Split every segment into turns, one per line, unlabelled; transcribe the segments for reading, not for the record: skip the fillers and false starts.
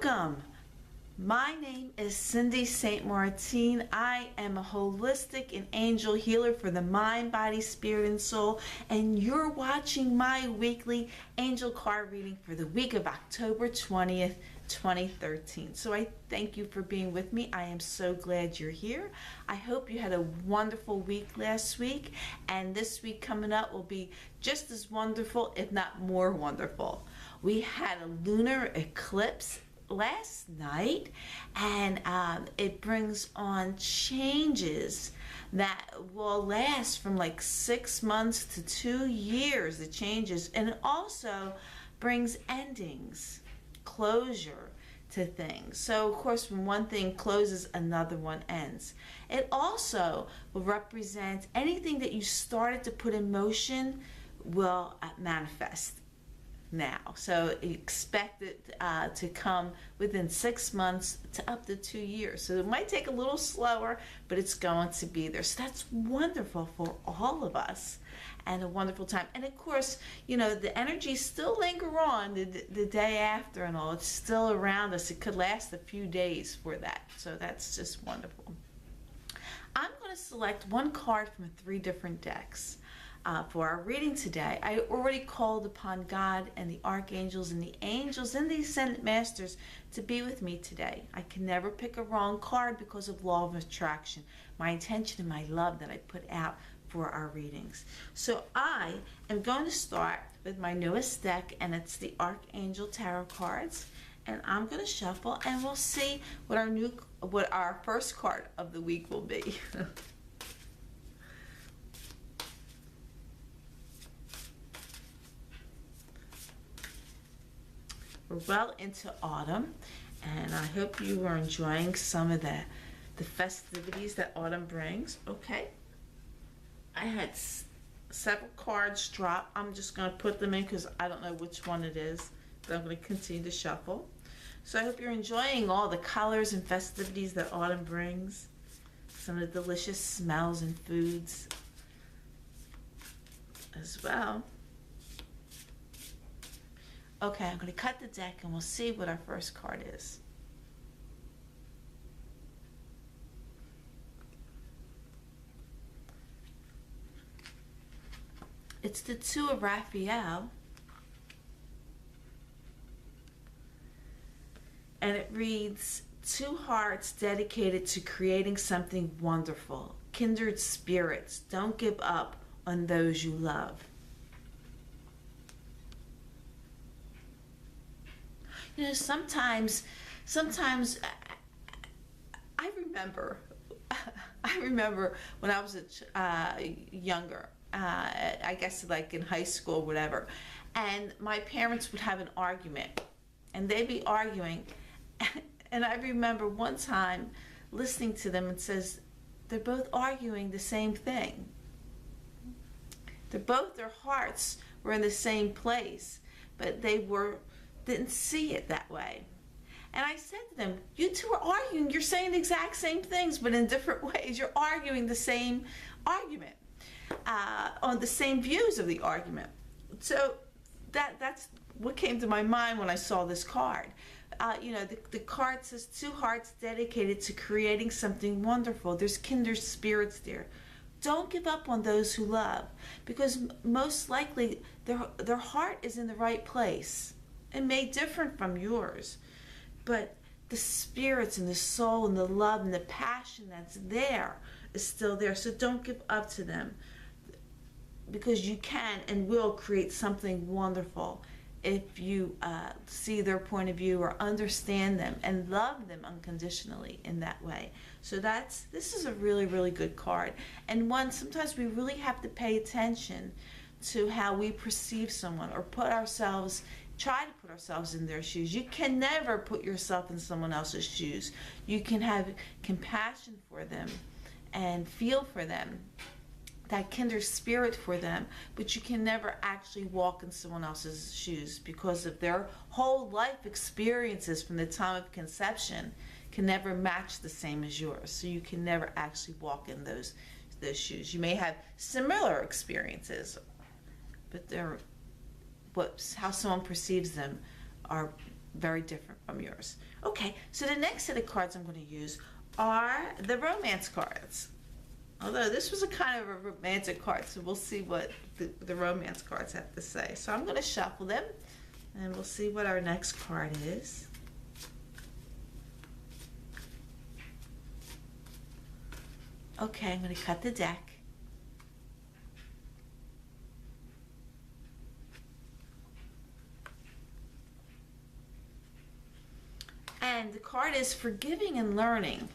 Welcome. My name is Cindy St. Martine. I am a holistic and angel healer for the mind, body, spirit, and soul. And you're watching my weekly angel card reading for the week of October 20th, 2013. So I thank you for being with me. I am so glad you're here. I hope you had a wonderful week last week. And this week coming up will be just as wonderful, if not more wonderful. We had a lunar eclipse last night, and it brings on changes that will last from like 6 months to 2 years, the changes, and it also brings endings, closure to things. So of course when one thing closes, another one ends. It also will represent anything that you started to put in motion will manifest now. So expect it to come within 6 months to up to 2 years. So it might take a little slower, but it's going to be there. So that's wonderful for all of us and a wonderful time. And of course, you know, the energies still linger on the day after and all. It's still around us. It could last a few days for that. So that's just wonderful. I'm going to select one card from 3 different decks. For our reading today. I already called upon God and the archangels and the angels and the ascended masters to be with me today. I can never pick a wrong card because of law of attraction, my intention and my love that I put out for our readings. So I am going to start with my newest deck, and it's the Archangel Tarot cards. And I'm going to shuffle, and we'll see what our first card of the week will be. We're well into autumn, and I hope you are enjoying some of the festivities that autumn brings. Okay, I had several cards drop. I'm just going to put them in because I don't know which one it is, but I'm going to continue to shuffle. So I hope you're enjoying all the colors and festivities that autumn brings, some of the delicious smells and foods as well. Okay, I'm going to cut the deck and we'll see what our first card is. It's the Two of Raphael. And it reads, 2 hearts dedicated to creating something wonderful. Kindred spirits, don't give up on those you love. You know, sometimes I remember when I was younger, I guess like in high school, whatever, and my parents would have an argument, and they'd be arguing, and I remember one time listening to them and says, they're both arguing the same thing. Their hearts were in the same place, but they didn't see it that way. And I said to them, you two are arguing, you're saying the exact same things, but in different ways. You're arguing the same argument, on the same views of the argument. So that's what came to my mind when I saw this card. You know, the card says 2 hearts dedicated to creating something wonderful. There's kindred spirits there. Don't give up on those who love, because most likely their heart is in the right place. It may differ from yours, but the spirits and the soul and the love and the passion that's there is still there. So don't give up to them, because you can and will create something wonderful if you see their point of view or understand them and love them unconditionally in that way. So this is a really, really good card, and one sometimes we really have to pay attention to how we perceive someone or try to put ourselves in their shoes. You can never put yourself in someone else's shoes. You can have compassion for them and feel for them, that kindred spirit for them, but you can never actually walk in someone else's shoes because of their whole life experiences from the time of conception can never match the same as yours. So you can never actually walk in those shoes. You may have similar experiences, but how someone perceives them are very different from yours. Okay, so the next set of cards I'm going to use are the romance cards. Although this was a kind of a romantic card, so we'll see what the romance cards have to say. So I'm going to shuffle them, and we'll see what our next card is. Okay, I'm going to cut the deck. And the card is Forgiving and Learning.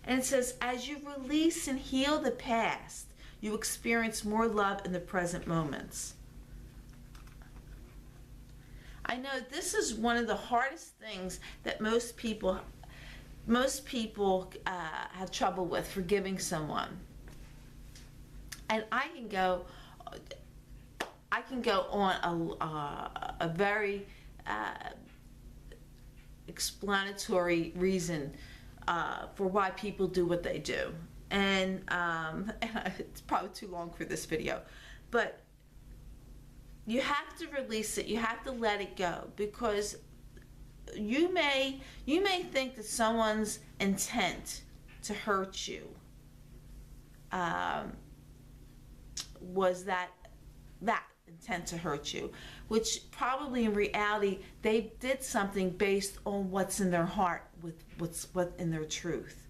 And it says, as you release and heal the past, you experience more love in the present moments. I know this is one of the hardest things that most people have trouble with, forgiving someone. And I can go on a very explanatory reason for why people do what they do, and it's probably too long for this video, but you have to release it. You have to let it go, because you may think that someone's intent to hurt you was that intent to hurt you, which probably in reality they did something based on what's in their heart, with what's in their truth,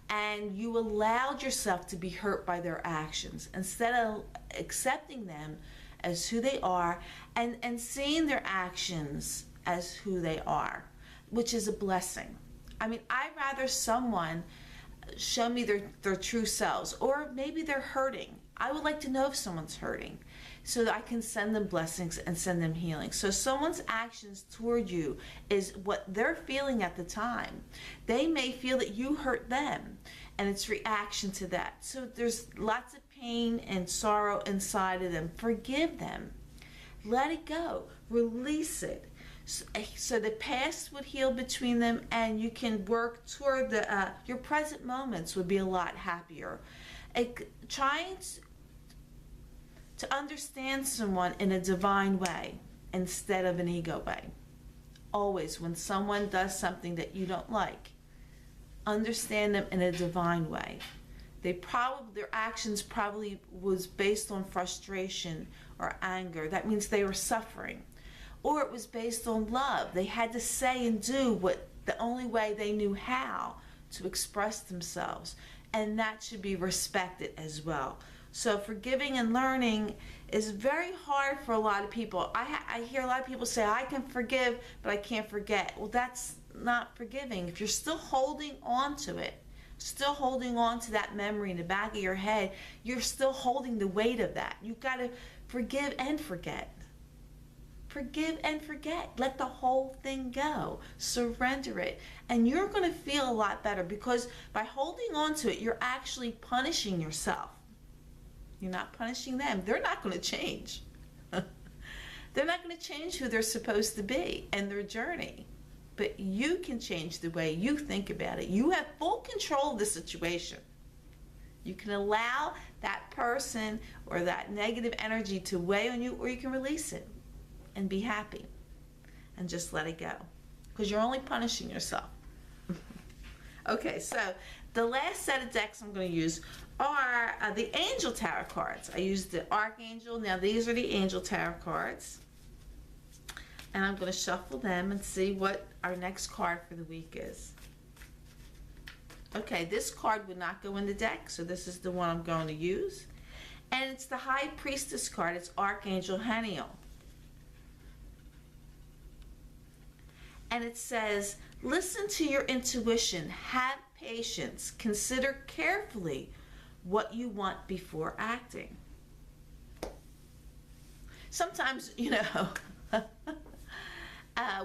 and you allowed yourself to be hurt by their actions instead of accepting them as who they are and seeing their actions as who they are, which is a blessing. I mean, I'd rather someone show me their true selves, or maybe they're hurting. I would like to know if someone's hurting, so that I can send them blessings and send them healing. So someone's actions toward you is what they're feeling at the time. They may feel that you hurt them, and it's reaction to that. So there's lots of pain and sorrow inside of them. Forgive them. Let it go. Release it. So the past would heal between them, and you can work toward your present moments would be a lot happier. Trying to understand someone in a divine way instead of an ego way. Always, when someone does something that you don't like, understand them in a divine way. Their actions probably was based on frustration or anger. That means they were suffering. Or it was based on love. They had to say and do what the only way they knew how to express themselves. And that should be respected as well. So forgiving and learning is very hard for a lot of people. I hear a lot of people say, I can forgive, but I can't forget. Well, that's not forgiving. If you're still holding on to it, still holding on to that memory in the back of your head, you're still holding the weight of that. You've got to forgive and forget. Forgive and forget. Let the whole thing go. Surrender it. And you're going to feel a lot better, because by holding on to it, you're actually punishing yourself. You're not punishing them. They're not going to change. They're not going to change who they're supposed to be and their journey. But you can change the way you think about it. You have full control of the situation. You can allow that person or that negative energy to weigh on you, or you can release it and be happy and just let it go, because you're only punishing yourself. Okay, so the last set of decks I'm going to use are the Angel Tarot cards. I used the Archangel. Now these are the Angel Tarot cards. And I'm going to shuffle them and see what our next card for the week is. Okay, this card would not go in the deck, so this is the one I'm going to use. And it's the High Priestess card. It's Archangel Haniel. And it says, listen to your intuition, have patience, consider carefully what you want before acting. Sometimes,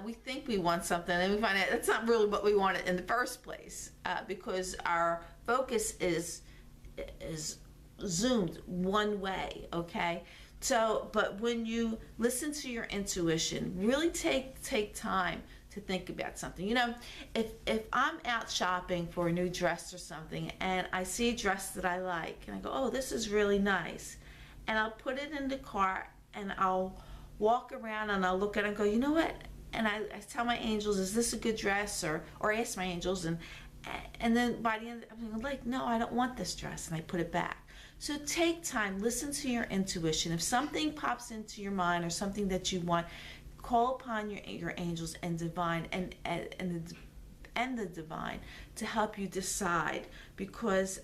we think we want something and we find out that's not really what we wanted in the first place, because our focus is zoomed one way, okay? So, but when you listen to your intuition, really take time to think about something. If I'm out shopping for a new dress or something, and I see a dress that I like, and I go, oh, this is really nice, and I'll put it in the cart, and I'll walk around and I'll look at it and go, you know what? And I tell my angels, is this a good dress? Or I ask my angels, and then by the end, I'm like, no, I don't want this dress, and I put it back. So take time, listen to your intuition. If something pops into your mind or something that you want, call upon your angels and divine and the divine to help you decide, because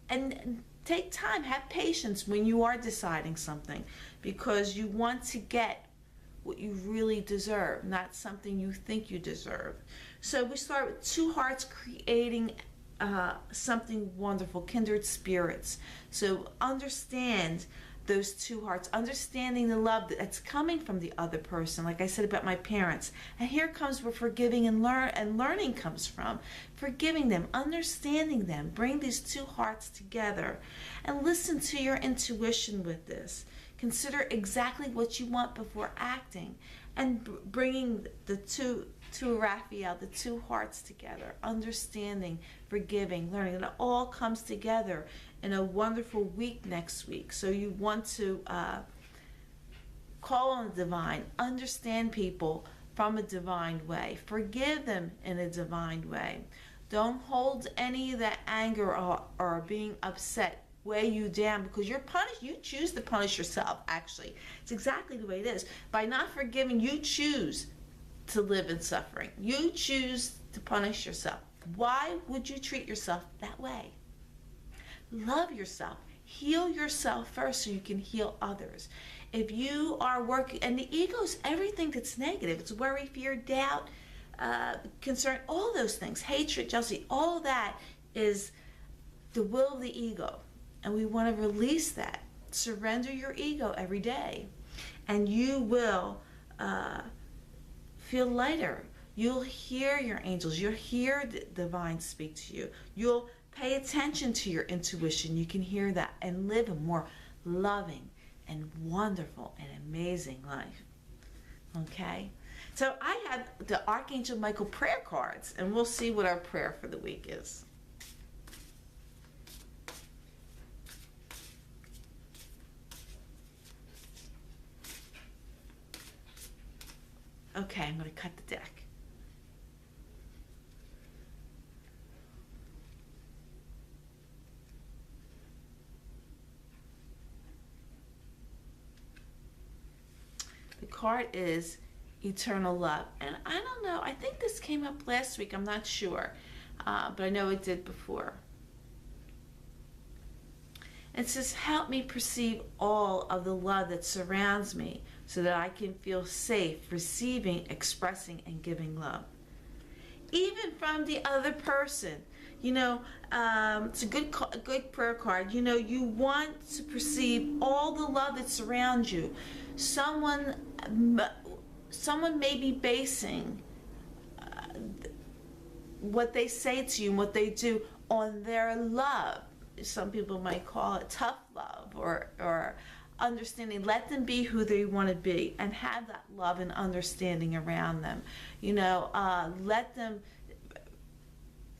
and take time, have patience when you are deciding something, because you want to get what you really deserve, not something you think you deserve. So we start with two hearts creating something wonderful, kindred spirits. So understand those two hearts, understanding the love that's coming from the other person, like I said about my parents. And here comes where forgiving and learning comes from. Forgiving them, understanding them, bring these two hearts together and listen to your intuition with this. Consider exactly what you want before acting, and bringing the two Raphael, the two hearts together, understanding, forgiving, learning. And it all comes together in a wonderful week next week. So you want to call on the divine, understand people from a divine way, forgive them in a divine way. Don't hold any of that anger or being upset weigh you down, because you're punished. You choose to punish yourself, actually. It's exactly the way it is. By not forgiving, you choose to live in suffering. You choose to punish yourself. Why would you treat yourself that way? Love yourself. Heal yourself first so you can heal others. If you are working, and the ego is everything that's negative. It's worry, fear, doubt, concern, all those things, hatred, jealousy, all that is the will of the ego. And we want to release that. Surrender your ego every day. And you will feel lighter. You'll hear your angels. You'll hear the divine speak to you. You'll pay attention to your intuition. You can hear that and live a more loving and wonderful and amazing life. Okay? So I have the Archangel Michael prayer cards, and we'll see what our prayer for the week is. Okay, I'm going to cut the deck. The card is Eternal Love. And I don't know, I think this came up last week, I'm not sure. But I know it did before. It says, help me perceive all of the love that surrounds me so that I can feel safe receiving, expressing, and giving love. Even from the other person. You know, it's a good prayer card. You know, you want to perceive all the love that surrounds you. Someone may be basing what they say to you and what they do on their love. Some people might call it tough love or understanding. Let them be who they want to be and have that love and understanding around them. You know, let them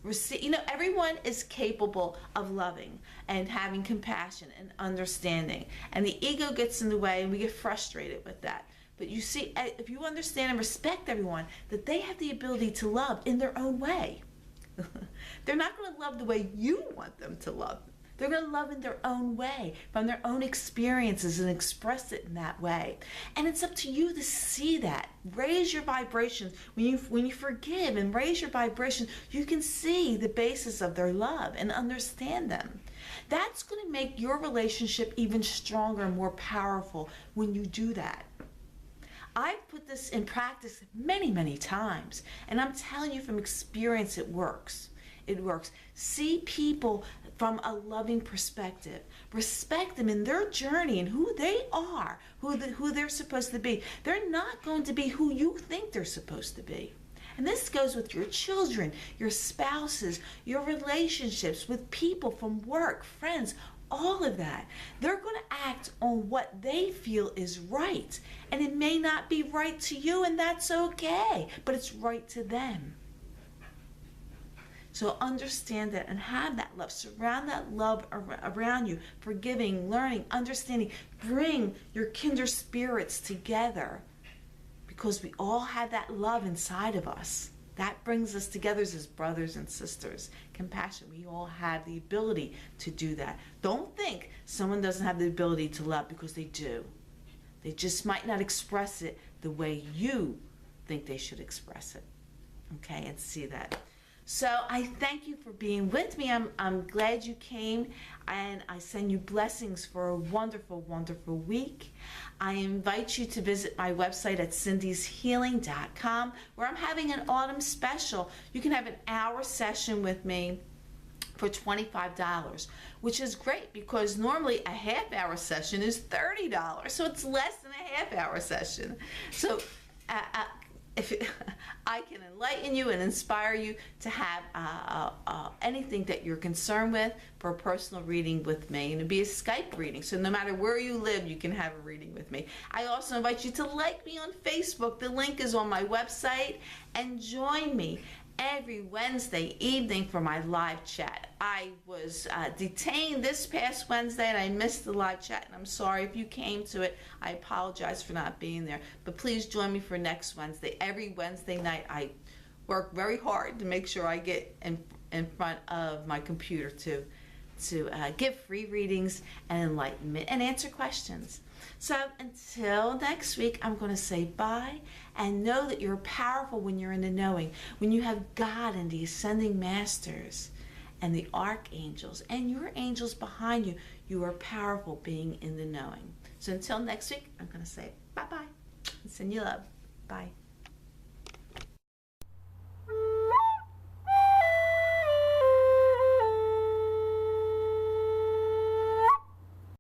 receive. You know, everyone is capable of loving and having compassion and understanding. And the ego gets in the way and we get frustrated with that. But you see, if you understand and respect everyone, that they have the ability to love in their own way. They're not going to love the way you want them to love. They're going to love in their own way, from their own experiences, and express it in that way. And it's up to you to see that. Raise your vibrations. When you forgive and raise your vibrations, you can see the basis of their love and understand them. That's going to make your relationship even stronger and more powerful when you do that. I've put this in practice many, many times, and I'm telling you from experience, it works. It works. See people from a loving perspective. Respect them in their journey and who they are, who they're supposed to be. They're not going to be who you think they're supposed to be. And this goes with your children, your spouses, your relationships with people from work, friends, all of that. They're going to act on what they feel is right. And it may not be right to you, and that's okay, but it's right to them. So understand that and have that love. Surround that love around you. Forgiving, learning, understanding. Bring your kindred spirits together, because we all have that love inside of us. That brings us together as brothers and sisters. Compassion. We all have the ability to do that. Don't think someone doesn't have the ability to love, because they do. They just might not express it the way you think they should express it. Okay, and see that. So I thank you for being with me. I'm glad you came, and I send you blessings for a wonderful, wonderful week. I invite you to visit my website at cindyshealing.com, where I'm having an autumn special. You can have an hour session with me for $25, which is great, because normally a half-hour session is $30, so it's less than a half-hour session. So if I can enlighten you and inspire you to have anything that you're concerned with for a personal reading with me, and it'll be a Skype reading. So no matter where you live, you can have a reading with me. I also invite you to like me on Facebook. The link is on my website, and join me every Wednesday evening for my live chat. I was detained this past Wednesday, and I missed the live chat, and I'm sorry if you came to it. I apologize for not being there, but please join me for next Wednesday. Every Wednesday night I work very hard to make sure I get in front of my computer to give free readings and enlightenment and answer questions. So until next week, I'm going to say bye, and know that you're powerful when you're in the knowing. When you have God and the ascending masters and the archangels and your angels behind you, you are powerful being in the knowing. So until next week, I'm going to say bye-bye and send you love. Bye.